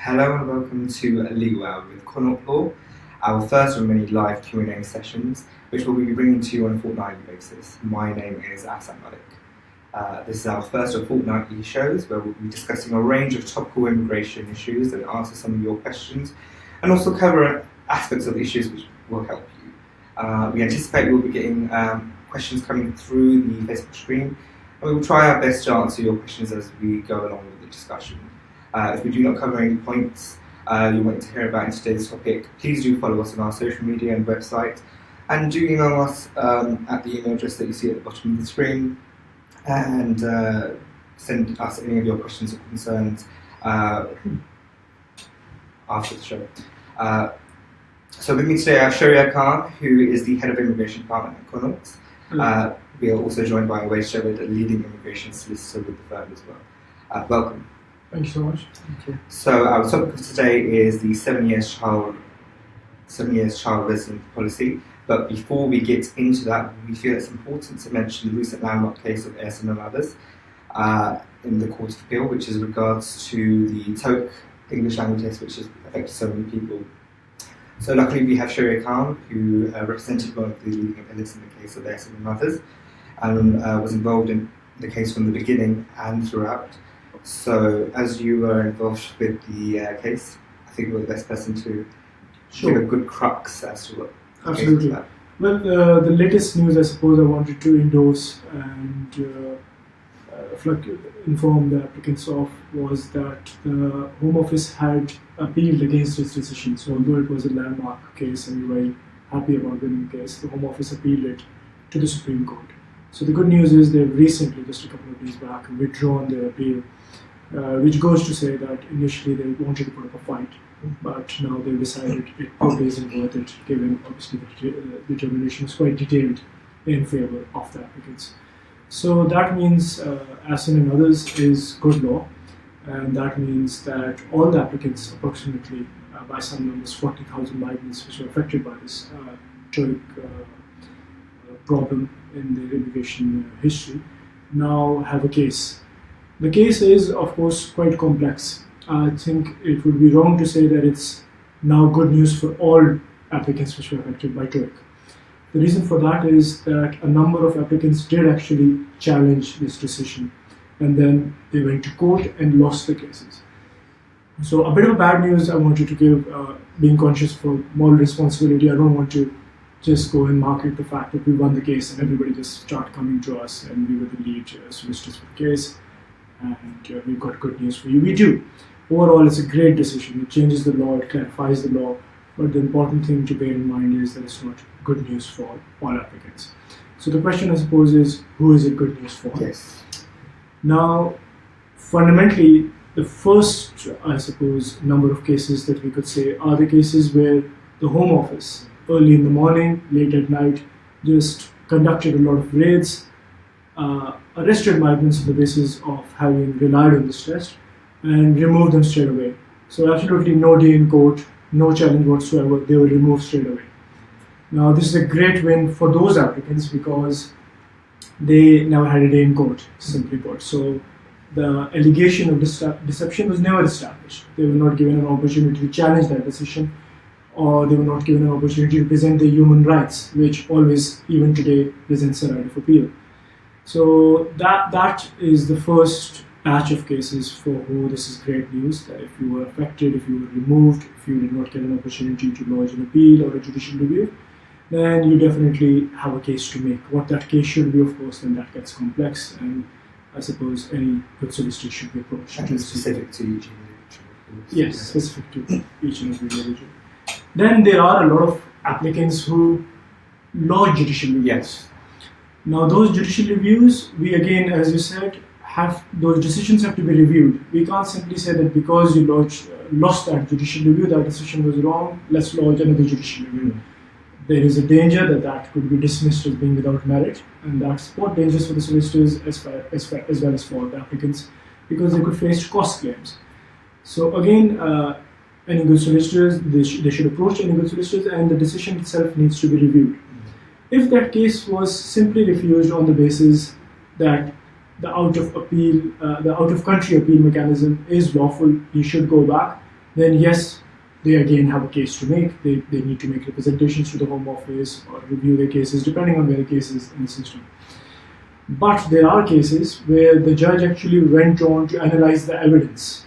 Hello and welcome to Legal Hour with Connaughts Law, our first of many live Q&A sessions, which we'll be bringing to you on a fortnightly basis. My name is Asad Malik. This is our first of fortnightly shows where we'll be discussing a range of topical immigration issues and answer some of your questions, and also cover aspects of the issues which will help you. We anticipate we'll be getting questions coming through the Facebook stream, and we will try our best to answer your questions as we go along with the discussion. If we do not cover any points you want to hear about in today's topic, please do follow us on our social media and website, and do email us at the email address that you see at the bottom of the screen, and send us any of your questions or concerns after the show. So with me today I have Sharia Khan, who is the Head of Immigration Department at Connaughts. We are also joined by Awais Javed, a leading immigration solicitor with the firm as well. Welcome. Thank you so much. Thank you. So our topic of today is the 7 years child residence policy. But before we get into that, we feel it's important to mention the recent landmark case of Ehsan and others in the Court of Appeal, which is regards to the TOEIC English language test, which has affected so many people. So luckily we have Sharia Khan, who represented one of the leading appellants in the case of Ehsan and others, and was involved in the case from the beginning and throughout. So, as you were involved with the case, I think you're the best person to give a good crux as to what the case is about. Well, the latest news I suppose I wanted to endorse and inform the applicants of was that the Home Office had appealed against its decision. So, although it was a landmark case and we were very happy about winning the case, the Home Office appealed it to the Supreme Court. So, the good news is they've recently, just a couple of days back, withdrawn their appeal. Which goes to say that initially they wanted to put up a fight, but now they've decided it probably isn't worth it, given obviously the determination is quite detailed in favour of the applicants. So that means Ehsan and others is good law, and that means that all the applicants, approximately by some numbers 40,000 migrants which were affected by this TOEIC problem in their immigration history, now have a case. The case is, of course, quite complex. I think it would be wrong to say that it's now good news for all applicants which were affected by TOEIC. The reason for that is that a number of applicants did actually challenge this decision, and then they went to court and lost the cases. So a bit of a bad news I wanted to give, being conscious for moral responsibility. I don't want to just go and market the fact that we won the case and everybody just start coming to us and we were the lead solicitors for the case. And we've got good news for you. We do. Overall, it's a great decision. It changes the law, it clarifies the law, but the important thing to bear in mind is that it's not good news for all applicants. So the question, I suppose, is who is it good news for? Yes. Now, fundamentally, the first, I suppose, number of cases that we could say are the cases where the Home Office, early in the morning, late at night, just conducted a lot of raids, arrested migrants on the basis of having relied on this test and removed them straight away. So absolutely no day in court, no challenge whatsoever, they were removed straight away. Now this is a great win for those applicants because they never had a day in court, simply put. So the allegation of deception was never established. They were not given an opportunity to challenge that decision, or they were not given an opportunity to present their human rights, which always, even today, presents a right of appeal. So that is the first batch of cases for who this is great news, that if you were affected, if you were removed, if you did not get an opportunity to lodge an appeal or a judicial review, then you definitely have a case to make. What that case should be, of course, then that gets complex, and I suppose any good solicitor should be approached. And specific to each individual. Yes, specific to each and every individual. Then there are a lot of applicants who lodge judicial reviews. Yes. Now those judicial reviews, we again, as you said, those decisions have to be reviewed. We can't simply say that because you lost that judicial review, that decision was wrong, let's lodge another judicial review. There is a danger that could be dismissed as being without merit, and that's both dangerous for the solicitors as well as for the applicants, because they could face cost claims. So again, any good solicitors, they should approach any good solicitors, and the decision itself needs to be reviewed. If that case was simply refused on the basis that the out of country appeal mechanism is lawful, he should go back, then yes, they again have a case to make. They need to make representations to the Home Office or review their cases, depending on where the case is in the system. But there are cases where the judge actually went on to analyze the evidence,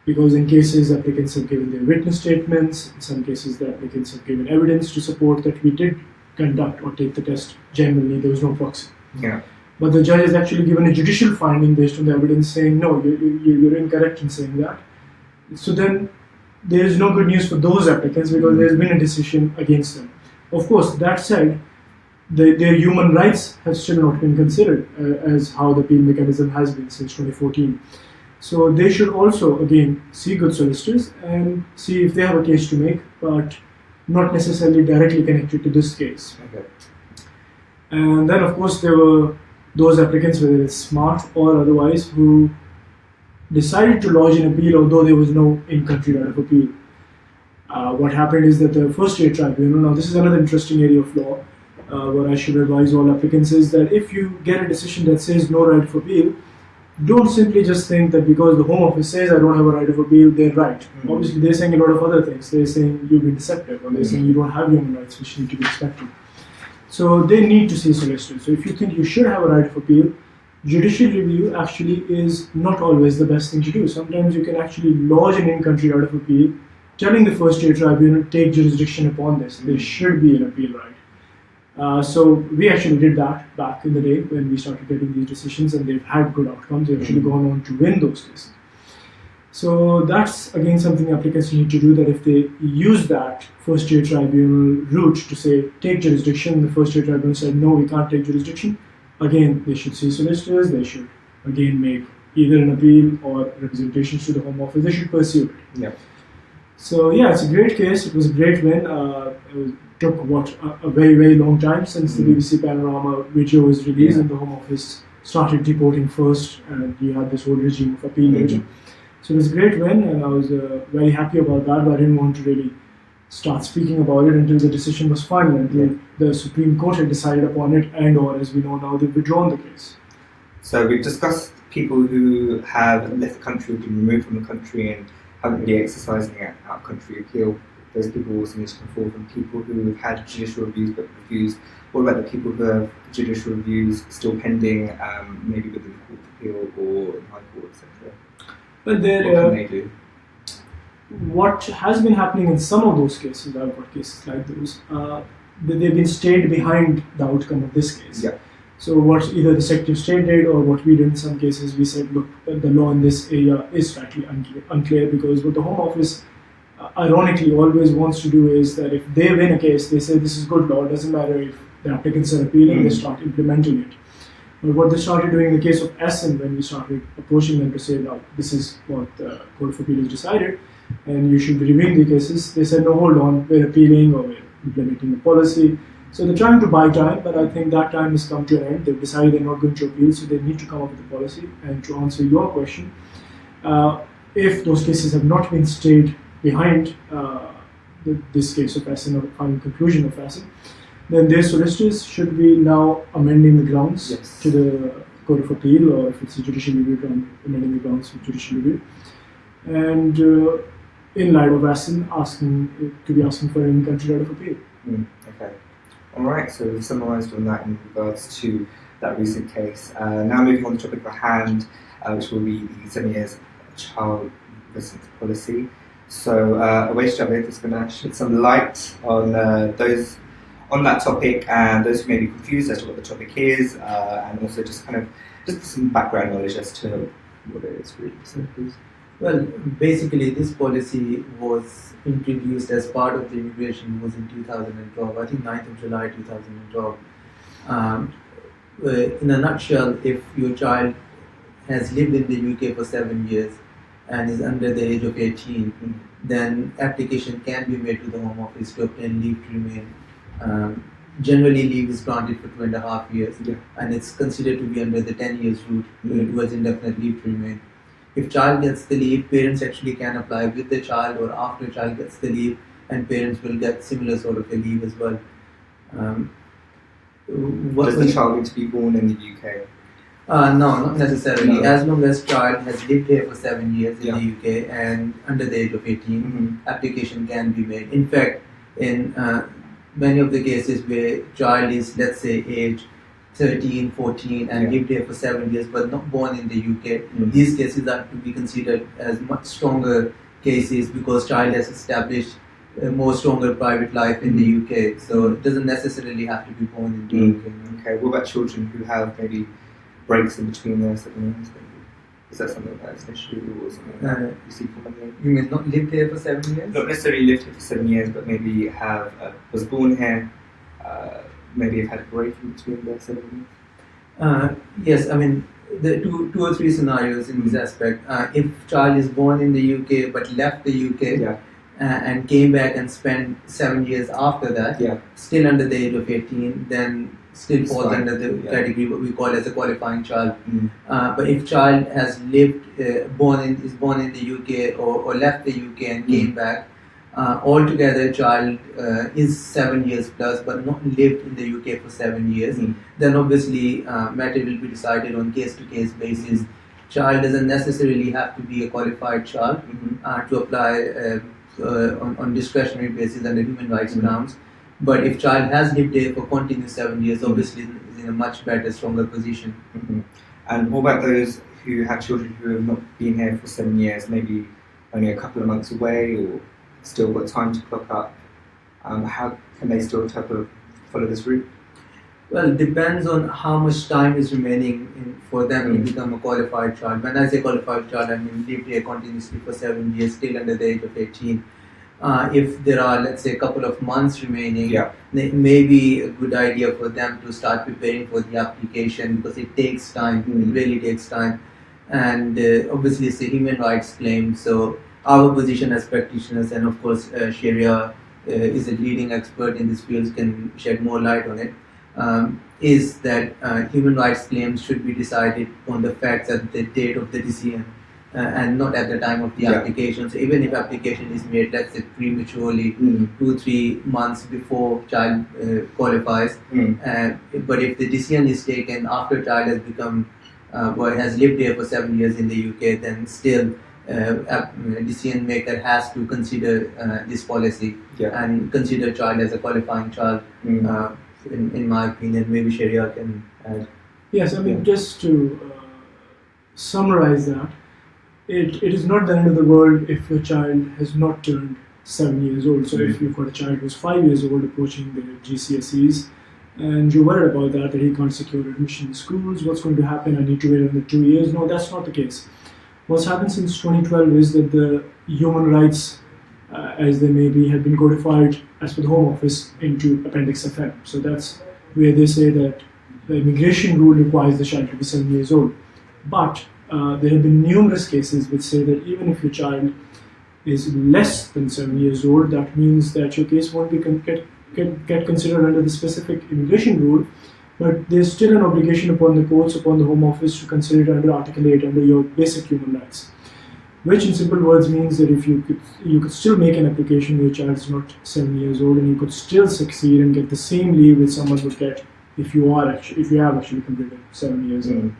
because in cases applicants have given their witness statements, in some cases the applicants have given evidence to support that we did conduct or take the test genuinely, there was no proxy. Yeah. But the judge has actually given a judicial finding based on the evidence saying, no, you're incorrect in saying that. So then there is no good news for those applicants because there's been a decision against them. Of course, that said, their human rights have still not been considered as how the appeal mechanism has been since 2014. So they should also, again, see good solicitors and see if they have a case to make, but not necessarily directly connected to this case. Okay. And then, of course, there were those applicants, whether it's smart or otherwise, who decided to lodge an appeal although there was no in-country right of appeal. What happened is that the first year tribunal, now this is another interesting area of law, what I should advise all applicants is that if you get a decision that says no right of appeal, don't simply just think that because the Home Office says I don't have a right of appeal, they're right. Mm-hmm. Obviously, they're saying a lot of other things. They're saying you've been deceptive, or they're saying you don't have human rights which need to be respected. So they need to see solicitors. So if you think you should have a right of appeal, judicial review actually is not always the best thing to do. Sometimes you can actually lodge an in-country right of appeal, telling the first year tribunal, take jurisdiction upon this. There should be an appeal right. So we actually did that back in the day when we started getting these decisions, and they've had good outcomes. They've actually gone on to win those cases. So that's again something applicants need to do, that if they use that first year tribunal route to say take jurisdiction, the first year tribunal said no, we can't take jurisdiction, again they should see solicitors, they should again make either an appeal or representations to the Home Office, they should pursue it. Yeah. So yeah, it's a great case, it was a great win. It took a very, very long time since the BBC Panorama video was released and the Home Office started reporting first, and you had this whole regime of appeal later. So it was a great win, and I was very happy about that, but I didn't want to really start speaking about it until the decision was final, until the Supreme Court had decided upon it, and or as we know now, they've withdrawn the case. So we've discussed people who have left the country or been removed from the country and haven't really exercised an out-country appeal. Those people also need to come forward, from people who have had judicial reviews but refused. What about the people who have judicial reviews still pending, maybe within the Court of Appeal or in High Court, etc.? Well, what can they do? What has been happening in some of those cases, I've got cases like those, they've been stayed behind the outcome of this case. Yeah. So what either the Secretary of State did or what we did in some cases, we said, look, the law in this area is slightly unclear, because what the Home Office ironically always wants to do is that if they win a case, they say this is good law, it doesn't matter if the applicants are appealing, they start implementing it. But what they started doing in the case of Essen, when we started approaching them to say, now this is what the Court of Appeal has decided, and you should be reviewing the cases, they said, no, hold on, we're appealing or we're implementing the policy. So they're trying to buy time, but I think that time has come to an end. They've decided they're not going to appeal, so they need to come up with a policy. And to answer your question, if those cases have not been stayed behind this case of Essen or the final conclusion of Essen, then their solicitors should be now amending the grounds to the Court of Appeal, or if it's a judicial review, amending the grounds for judicial review. And in light of Essen, asking for an in-country right of appeal. Okay. All right, so we've summarised on that in regards to that recent case. Now moving on to the topic at hand, which will be the 7 years child residence policy. So Awais Javed is going to shed some light on on that topic, and those who may be confused as to what the topic is, and also just some background knowledge as to what it is really. So please. Well, basically this policy was introduced as part of the immigration laws in 2012, I think 9th of July 2012. In a nutshell, if your child has lived in the UK for 7 years and is under the age of 18, then application can be made to the Home Office to obtain leave to remain. Generally, leave is granted for 2.5 years, and it's considered to be under the 10 years route towards indefinite leave to remain. If child gets the leave, parents actually can apply with the child, or after child gets the leave, and parents will get similar sort of a leave as well. Does the child need to be born in the UK? No, not necessarily. No. As long as child has lived here for 7 years in Yeah. the UK and under the age of 18, Mhm. application can be made. In fact, in many of the cases where child is, let's say, age 13, 14 and Yeah. lived here for 7 years but not born in the UK, Mhm. these cases are to be considered as much stronger cases because child has established a more stronger private life in the UK. So it doesn't necessarily have to be born in the UK. no. Okay, what about children who have maybe breaks in between their 7 years? Is that something that's an issue or something that you see commonly? You mean not lived here for 7 years? Not necessarily lived here for 7 years, but maybe was born here, maybe have had a break in between their 7 years. Yes, I mean, there are two or three scenarios in this aspect. If child is born in the UK but left the UK Yeah, and came back and spent 7 years after that, yeah, still under the age of 18, then still It's falls fine. under the Yeah. category what we call as a qualifying child. Mm. But if child has lived, is born in the UK or left the UK and came back, altogether child is 7 years plus but not lived in the UK for 7 years, Mm. then obviously matter will be decided on case-to-case basis. Child doesn't necessarily have to be a qualified child Mhm. to apply on discretionary basis under human rights Mhm. grounds. But if child has lived there for continuous 7 years, obviously is in a much better, stronger position. Mhm. And what about those who have children who have not been here for 7 years, maybe only a couple of months away or still got time to clock up? How can they still follow this route? Well, it depends on how much time is remaining for them to become a qualified child. When I say qualified child, I mean lived here continuously for 7 years, still under the age of 18. If there are, let's say, a couple of months remaining, Yeah. it may be a good idea for them to start preparing for the application because it takes time, it really takes time. And obviously it's a human rights claim, so our position as practitioners, and of course Sharia is a leading expert in this field, can shed more light on it, is that human rights claims should be decided on the facts at the date of the decision and not at the time of the Yeah. application. So even if application is made, let's say prematurely, Mm. 2-3 months before child qualifies, Mm. but if the decision is taken after child has become or has lived here for 7 years in the UK, then still decision maker has to consider this policy Yeah. and consider child as a qualifying child. Mm. In my opinion, maybe Sharia can add. Yes, I mean, Yeah. just to summarize that, it is not the end of the world if your child has not turned 7 years old. So if you've got a child who's 5 years old approaching their GCSEs and you're worried about that he can't secure admission in schools, what's going to happen? I need to wait another 2 years. No, that's not the case. What's happened since 2012 is that the human rights, as they may be, have been codified as per the Home Office into Appendix FM. So that's where they say that the immigration rule requires the child to be 7 years old. But there have been numerous cases which say that even if your child is less than 7 years old, that means that your case won't be get considered under the specific immigration rule, but there's still an obligation upon the courts, upon the Home Office to consider it under Article 8, under your basic human rights. Which in simple words means that if you could still make an application where your child is not 7 years old and you could still succeed and get the same leave which someone would get if you have actually completed 7 years old.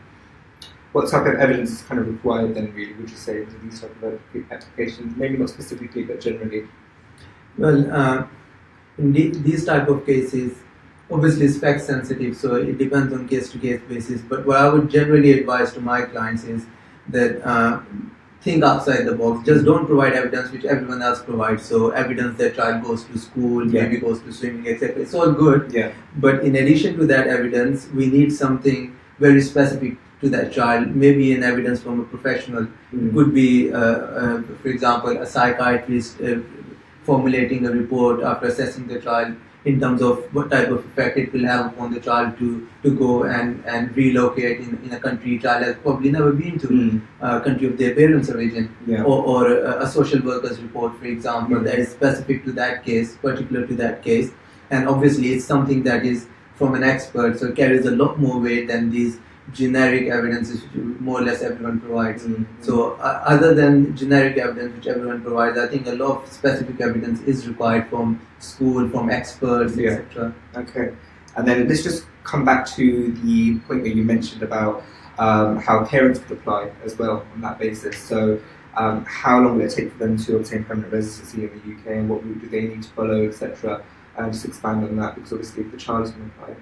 What type of evidence is kind of required then, really, would you say, for these type of applications? Maybe not specifically, but generally. Well, in these type of cases, obviously it's fact sensitive, so it depends on case to case basis. But what I would generally advise to my clients is that think outside the box. Just don't provide evidence which everyone else provides. So evidence that child goes to school, maybe goes to swimming, etc. It's all good. Yeah. But in addition to that evidence, we need something very specific to that child. Maybe an evidence from a professional. It could be, for example, a psychiatrist formulating a report after assessing the child in terms of what type of effect it will have upon the child to go and relocate in a country child has probably never been to, country of their parents' origin, or a social worker's report, for example, that is specific to that case, particular to that case, and obviously it's something that is from an expert, so it carries a lot more weight than these generic evidences which more or less everyone provides. So other than generic evidence which everyone provides, I think a lot of specific evidence is required from school, from experts, etc. Okay. And then let's just come back to the point that you mentioned about how parents could apply as well on that basis. So how long will it take for them to obtain permanent residency in the UK, and what route do they need to follow, etc. Just expand on that, because obviously if the child is going to apply,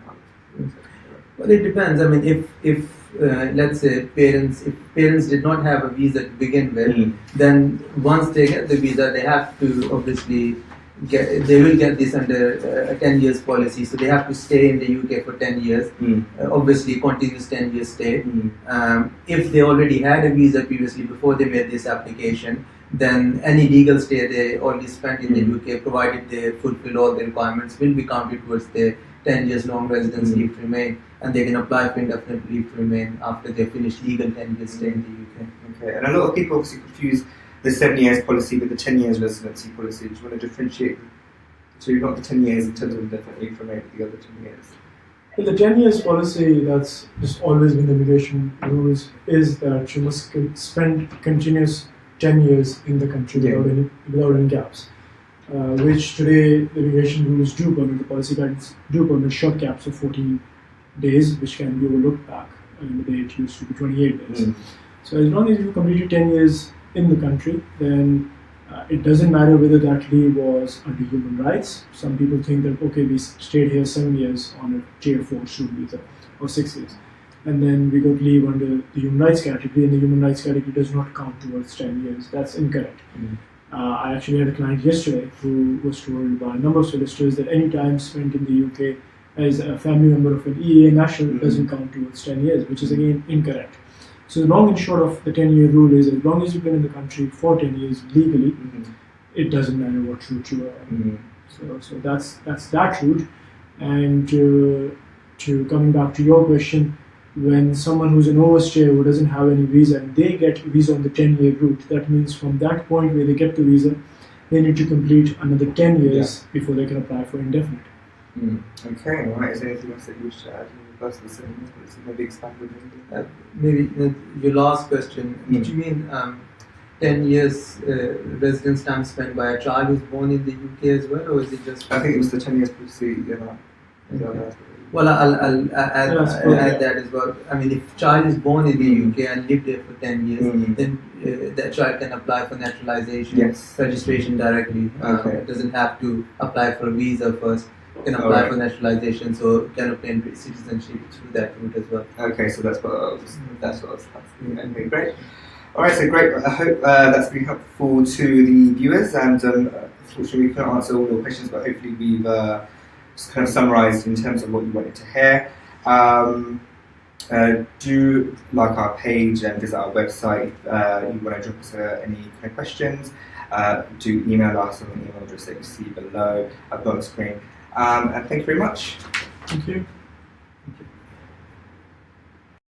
well, it depends. I mean, if let's say if parents did not have a visa to begin with, then once they get the visa, they have to obviously they will get this under a 10 years policy, so they have to stay in the UK for 10 years, obviously continuous 10 years stay. If they already had a visa previously before they made this application, then any legal stay they already spent in the UK, provided they fulfill all the requirements, will be counted towards their 10 years long residence leave to remain, and they can apply for indefinite leave to remain after they finish legal 10 years stay in the UK. Okay, and a lot of people obviously confuse the 7 years policy with the 10 years residency policy. Do you want to differentiate? So you've got the 10 years in terms of indefinite leave to remain with the other 10 years? Well, the 10 years policy that's just always been the immigration rules is that you must spend continuous 10 years in the country without any gaps. Which today the immigration rules do permit, the policy guidelines do permit short gaps of 14 days, which can be overlooked back in the day it used to be 28 days. So as long as you completed 10 years in the country, then it doesn't matter whether that leave was under human rights. Some people think that, okay, we stayed here 7 years on a tier 4 student visa, or 6 years, and then we got leave under the human rights category, and the human rights category does not count towards 10 years. That's incorrect. I actually had a client yesterday who was told by a number of solicitors that any time spent in the UK as a family member of an EEA national doesn't count towards 10 years, which is again incorrect. So the long and short of the 10-year rule is, as long as you've been in the country for 10 years legally, it doesn't matter what route you are on. So that's that route. And to coming back to your question, when someone who's an overstay who doesn't have any visa and they get visa on the 10-year route, that means from that point where they get the visa, they need to complete another 10 years before they can apply for indefinite. Okay, all right. Is there anything else that you wish to add in regards to the same? Maybe expand with anything? Maybe your last question. Did you mean 10 years residence time spent by a child who's born in the UK as well, or is it just? I think it was the 10 years policy. Well, I'll add that as well. I mean, if a child is born in the UK and lived there for 10 years, then that child can apply for naturalization, registration directly. It doesn't have to apply for a visa first. Can apply for naturalization, so can obtain citizenship through that route as well. Okay, so that's what I was asking. Okay, great. All right, so great. I hope that's been helpful to the viewers, and unfortunately we couldn't answer all your questions, but hopefully we've just kind of summarised in terms of what you wanted to hear. Do like our page and visit our website. You want to drop us any kind of questions, do email us on the email address that you see below. I've got on the screen. And thank you very much. Thank you. Thank you.